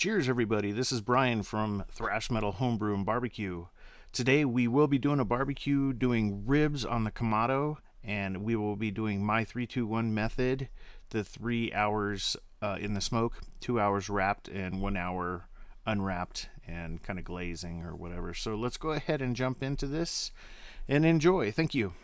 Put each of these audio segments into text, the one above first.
Cheers, everybody. This is Brian from Thrash Metal Homebrew and Barbecue. Today we will be doing a barbecue, doing ribs on the Kamado, and we will be doing my 3-2-1 method, the 3 hours in the smoke, 2 hours wrapped, and 1 hour unwrapped and kind of glazing or whatever. So let's go ahead and jump into this and enjoy. Thank you.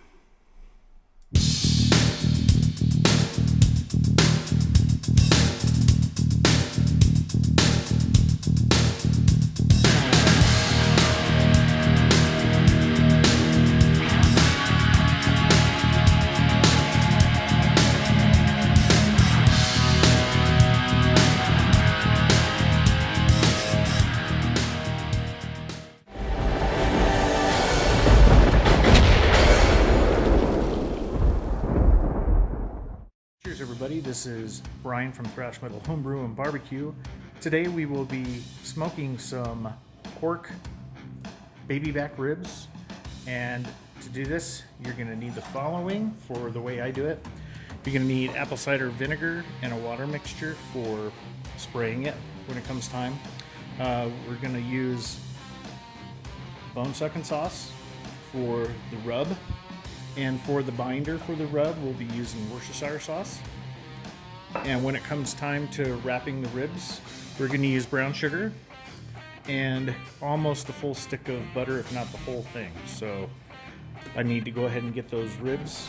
Cheers, everybody. This is Brian from Thrash Metal Homebrew and Barbecue. Today we will be smoking some pork baby back ribs, and to do this you're going to need the following for the way I do it. You're going to need apple cider vinegar and a water mixture for spraying it when it comes time. We're going to use bone sucking sauce for the rub. And for the binder for the rub, we'll be using Worcestershire sauce. And when it comes time to wrapping the ribs, we're going to use brown sugar and almost a full stick of butter, if not the whole thing. So I need to go ahead and get those ribs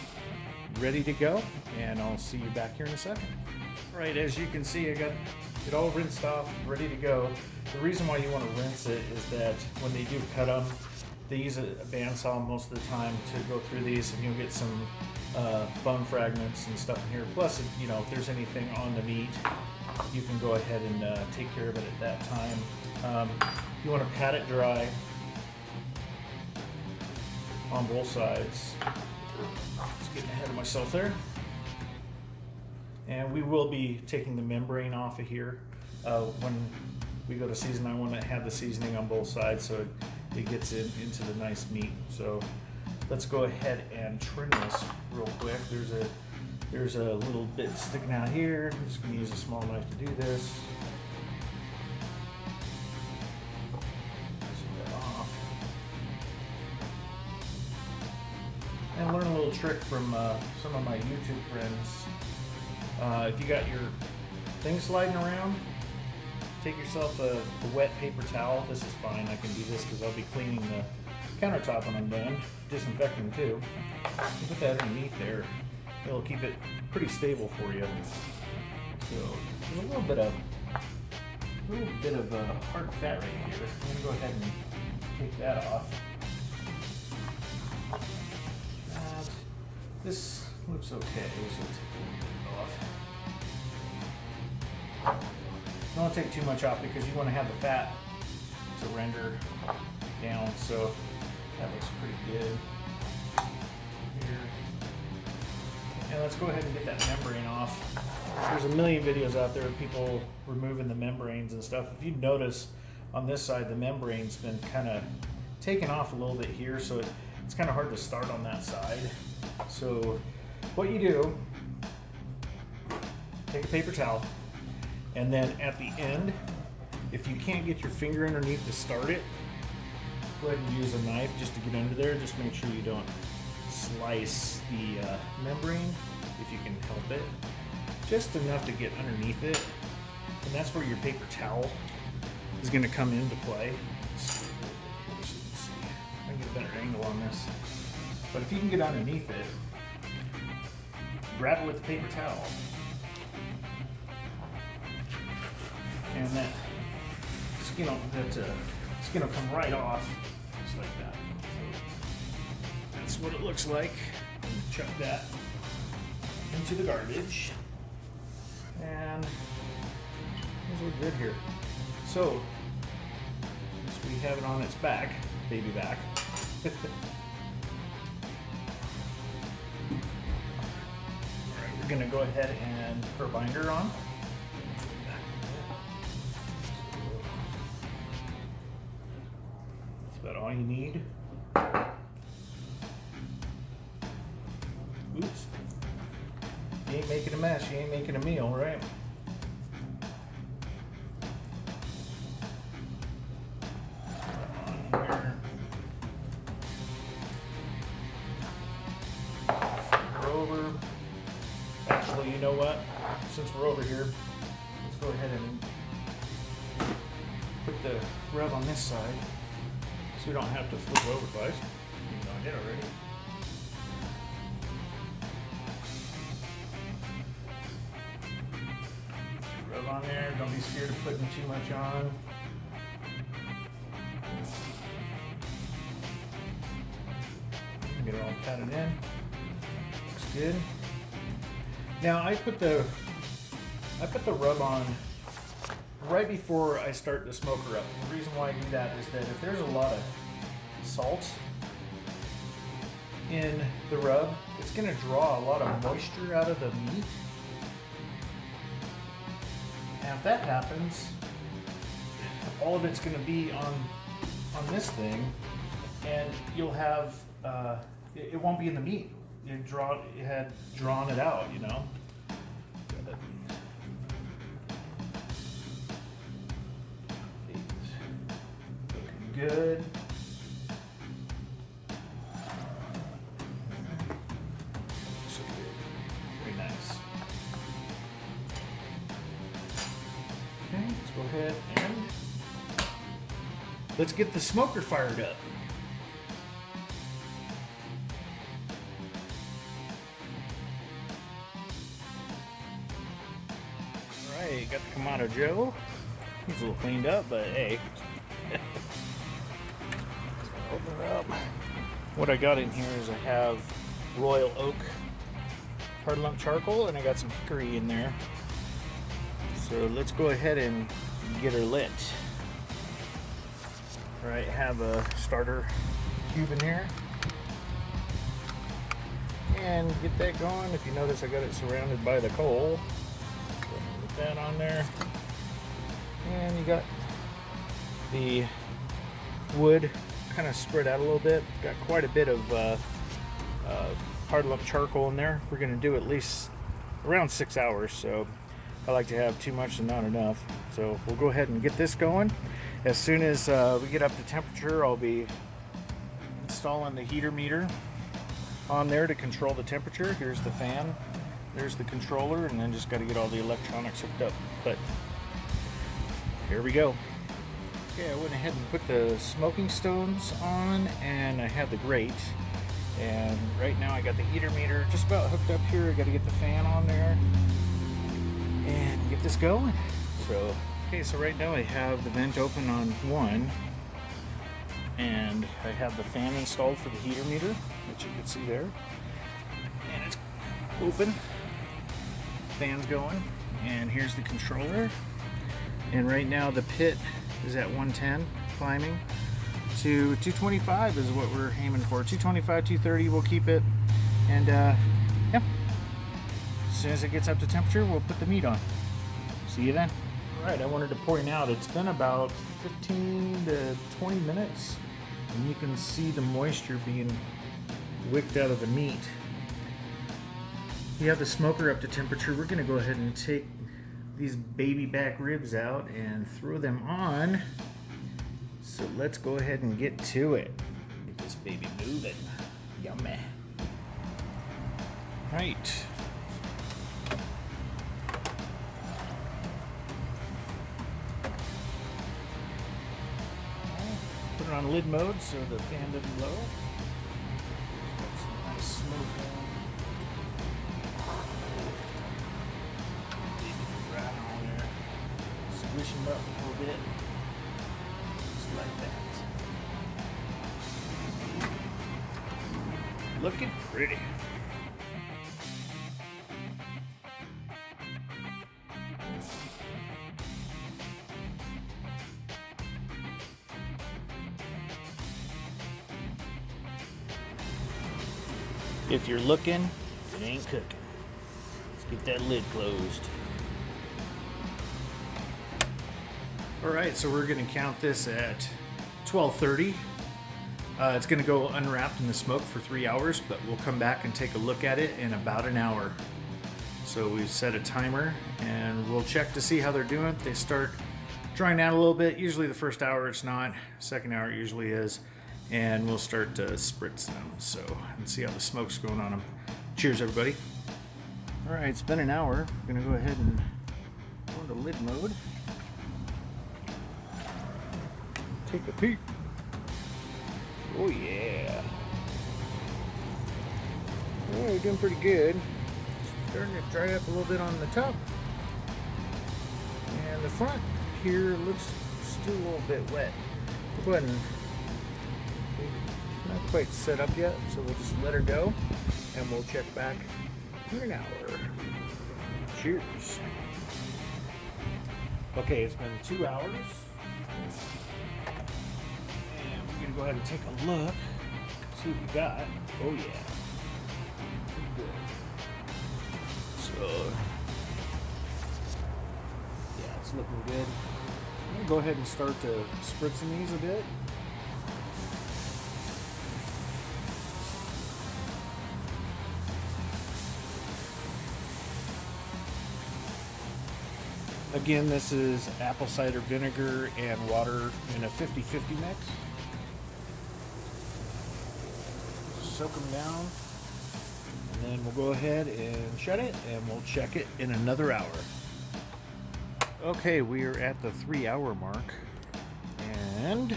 ready to go, and I'll see you back here in a second. All right, as you can see, I got it all rinsed off, ready to go. The reason why you want to rinse it is that when they do cut them, they use a bandsaw most of the time to go through these, and you'll get some bone fragments and stuff in here. Plus, if there's anything on the meat, you can go ahead and take care of it at that time. You want to pat it dry on both sides. Just getting ahead of myself there. And we will be taking the membrane off of here. When we go to season, I want to have the seasoning on both sides so it gets into the nice meat. So let's go ahead and trim this real quick. There's a little bit sticking out here. I'm just going to use a small knife to do this. Take that off. And learn a little trick from some of my YouTube friends. If you got your thing sliding around, take yourself a wet paper towel. This is fine. I can do this because I'll be cleaning the countertop when I'm done. Disinfecting too. You put that underneath there. It'll keep it pretty stable for you. So there's a little bit of hard fat right here. I'm gonna go ahead and take that off. This looks okay. So take it off. Don't take too much off because you want to have the fat to render down, so that looks pretty good. Here. And let's go ahead and get that membrane off. There's a million videos out there of people removing the membranes and stuff. If you notice on this side, the membrane's been kind of taken off a little bit here, so it's kind of hard to start on that side. So what you do, take a paper towel, and then at the end, if you can't get your finger underneath to start it, go ahead and use a knife just to get under there. Just make sure you don't slice the membrane if you can help it. Just enough to get underneath it. And that's where your paper towel is going to come into play. So you can see. I can get a better angle on this. But if you can get underneath it, grab it with the paper towel. And that skin will come right off, just like that. So that's what it looks like. And chuck that into the garbage. And things look good here. So, since we have it on its back, baby back. Alright, we're gonna go ahead and put our binder on. That's about all you need. Oops. You ain't making a mess, you ain't making a meal, right? over. Actually, you know what? Since we're over here, let's go ahead and put the rub on this side so we don't have to flip it over twice. Even though I did already. Rub on there. Don't be scared of putting too much on. Get it all patted in. Looks good. Now I put the rub on right before I start the smoker up. And the reason why I do that is that if there's a lot of salt in the rub, it's going to draw a lot of moisture out of the meat. And if that happens, all of it's going to be on this thing, and you'll have it won't be in the meat. You had drawn it out, you know. Looking good. So good. Very nice. Okay, let's go ahead and let's get the smoker fired up. Alright, got the Kamado Joe. He's a little cleaned up, but hey. Open it up. What I got in here is I have royal oak hard lump charcoal, and I got some hickory in there. So let's go ahead and get her lit. Alright, I have a starter cube in here. And get that going. If you notice, I got it surrounded by the coal. So put that on there. And you got the wood kind of spread out a little bit. Got quite a bit of hard lump charcoal in there. We're going to do at least around 6 hours, so I like to have too much and not enough. So we'll go ahead and get this going. As soon as we get up to temperature, I'll be installing the heater meter on there to control the temperature. Here's the fan, there's the controller, and then just got to get all the electronics hooked up. But here we go. Okay, I went ahead and put the smoking stones on, and I have the grate. And right now I got the heater meter just about hooked up here. I got to get the fan on there and get this going. So, okay, so right now I have the vent open on one, and I have the fan installed for the heater meter, which you can see there. And it's open. Fan's going, and here's the controller. And right now the pit is at 110, climbing to 225 is what we're aiming for. 225, 230, we'll keep it. And yeah, as soon as it gets up to temperature, we'll put the meat on. See you then. All right, I wanted to point out it's been about 15 to 20 minutes, and you can see the moisture being wicked out of the meat. You have the smoker up to temperature. We're gonna go ahead and take these baby back ribs out and throw them on. So let's go ahead and get to it. Get this baby moving. Yummy. Right. Put it on lid mode so the fan doesn't blow. Got some nice smoke on. Right on there. Squish them up a little bit. Like that. Looking pretty. If you're looking, it ain't cooking. Let's get that lid closed. Alright, so we're going to count this at 12:30. It's going to go unwrapped in the smoke for 3 hours, but we'll come back and take a look at it in about an hour. So we've set a timer, and we'll check to see how they're doing. They start drying out a little bit. Usually the first hour it's not, second hour it usually is, and we'll start spritzing them, so, and see how the smoke's going on them. Cheers, everybody. All right, it's been an hour. I'm gonna go ahead and go into lid mode. Take a peek. Oh yeah. Oh, you're doing pretty good. Starting to dry up a little bit on the top. And the front here looks still a little bit wet. We'll go ahead and not quite set up yet, so we'll just let her go and we'll check back in an hour. Cheers. Okay, it's been 2 hours. And we're gonna go ahead and take a look, see what we got. Oh yeah. Good. So yeah, it's looking good. I'm gonna go ahead and start to spritzing these a bit. Again, this is apple cider vinegar and water in a 50-50 mix. Soak them down, and then we'll go ahead and shut it, and we'll check it in another hour. Okay, we are at the 3-hour mark, and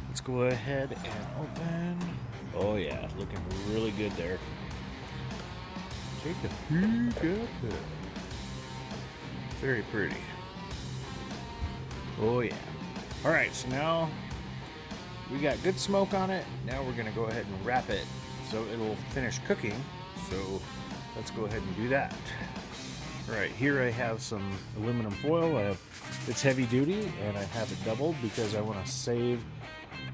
let's go ahead and open. Oh yeah, looking really good there. Take a peek at that. Very pretty. Oh yeah. All right, so now we got good smoke on it. Now we're gonna go ahead and wrap it so it'll finish cooking. So let's go ahead and do that. All right, here I have some aluminum foil. It's heavy duty, and I have it doubled because I want to save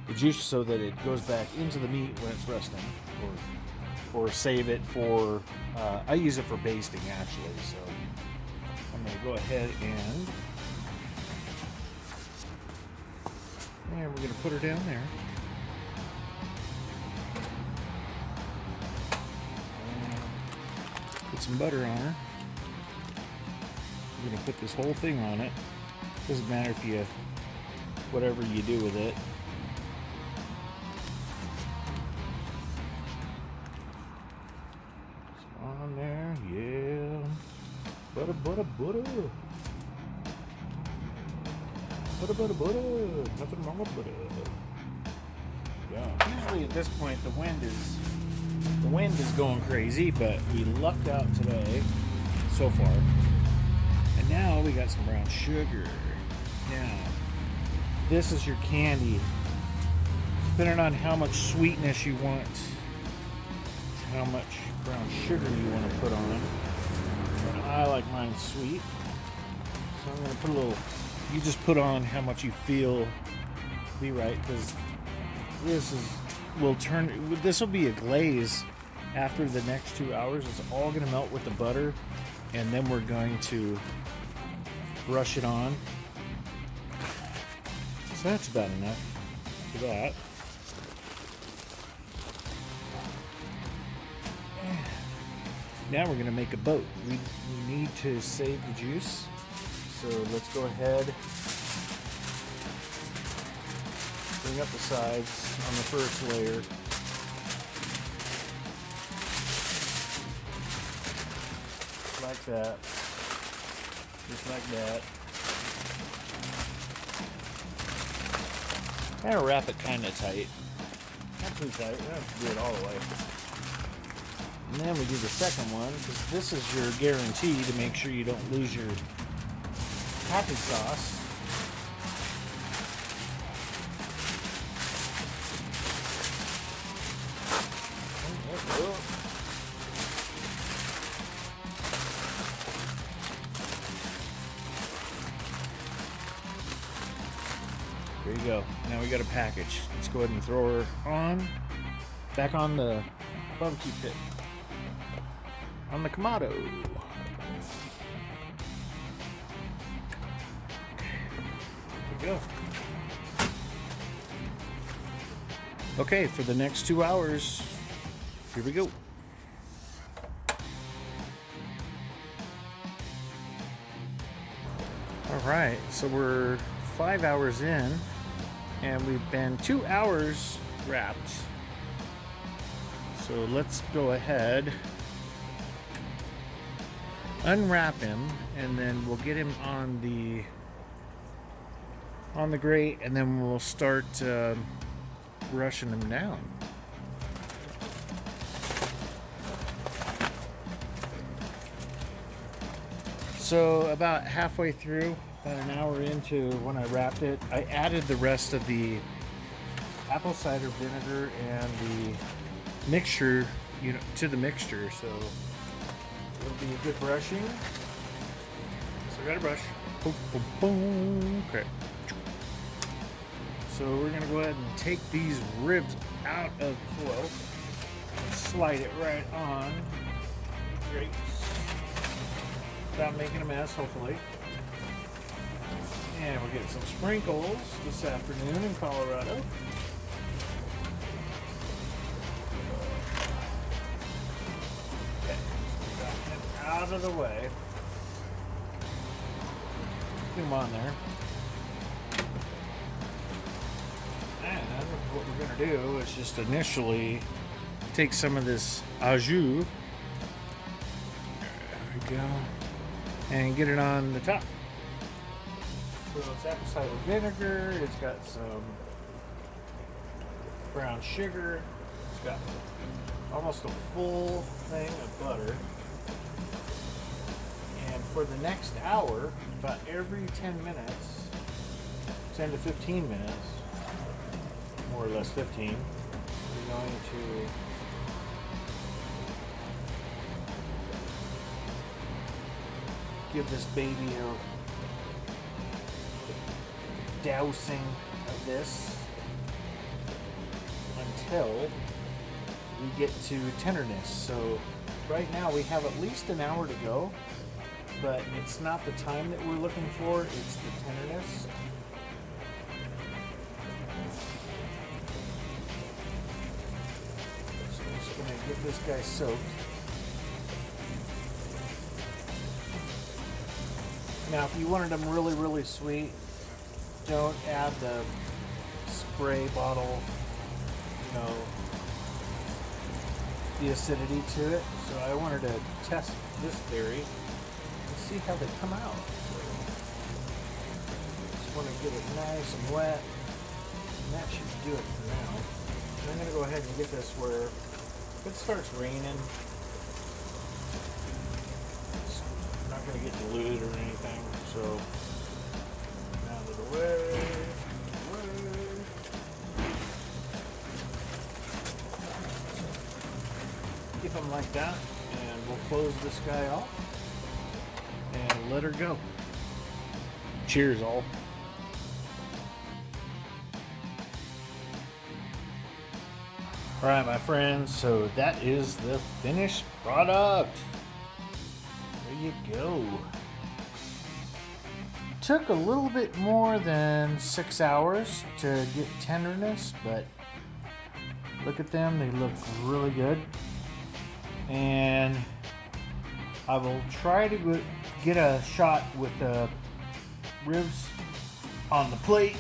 the juice so that it goes back into the meat when it's resting, or save it for. I use it for basting actually. So I'm going to go ahead and we're going to put her down there. And put some butter on her. We're going to put this whole thing on it. Doesn't matter if you, whatever you do with it. It's on there, yeah. Butter, butter, butter. Butter, butter, butter. Nothing wrong with butter. Yeah. Usually at this point the wind is going crazy, but we lucked out today so far. And now we got some brown sugar. Now, this is your candy. Depending on how much sweetness you want, how much brown sugar you want to put on. I like mine sweet, so I'm gonna put a little. You just put on how much you feel be right, because this will be a glaze after the next 2 hours. It's all gonna melt with the butter, and then we're going to brush it on. So that's about enough for that. Now we're going to make a boat. We need to save the juice. So let's go ahead, bring up the sides on the first layer. Like that. Just like that. And wrap it kind of tight. Not too tight. We don't have to do it all the way. And then we do the second one, because this is your guarantee to make sure you don't lose your happy sauce. There you go. Now we got a package. Let's go ahead and throw her back on the barbecue pit. On the Kamado. There we go. Okay, for the next 2 hours, here we go. All right, so we're 5 hours in, and we've been 2 hours wrapped. So let's go ahead unwrap him, and then we'll get him on the grate, and then we'll start brushing him down. So about halfway through, about an hour into when I wrapped it, I added the rest of the apple cider vinegar and the mixture, to the mixture. So it'll be a good brushing. So I got a brush. Boom, boom, boom. Okay. So we're gonna go ahead and take these ribs out of the oil and slide it right on. Great. Without making a mess, hopefully. And we'll get some sprinkles this afternoon in Colorado. Okay, so got that out of the way. Come on there. And what we're going to do is just initially take some of this au jus. There we go. And get it on the top. So it's apple cider vinegar, it's got some brown sugar, it's got almost a full thing of butter. And for the next hour, about every 10 minutes, 10 to 15 minutes, more or less 15, we're going to give this baby a dousing of this until we get to tenderness. So right now we have at least an hour to go, but it's not the time that we're looking for, it's the tenderness. So I'm just going to get this guy soaked. Now, if you wanted them really, really sweet, don't add the spray bottle, the acidity to it. So I wanted to test this theory and see how they come out. So just want to get it nice and wet, and that should do it for now. And I'm going to go ahead and get this where if it starts raining, going to get diluted or anything, so out of the way. Keep them like that, and we'll close this guy off and let her go. Cheers, all. All right, my friends, so that is the finished product. There you go. Took a little bit more than 6 hours to get tenderness, but look at them, they look really good. And I will try to get a shot with the ribs on the plate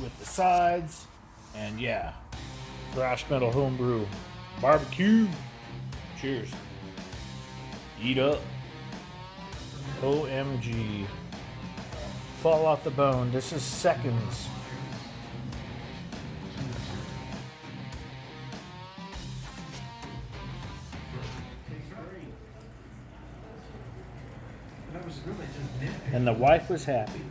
with the sides, and yeah, Thrash Metal Homebrew barbecue. Cheers. Eat up. OMG. Fall off the bone. This is seconds. And the wife was happy.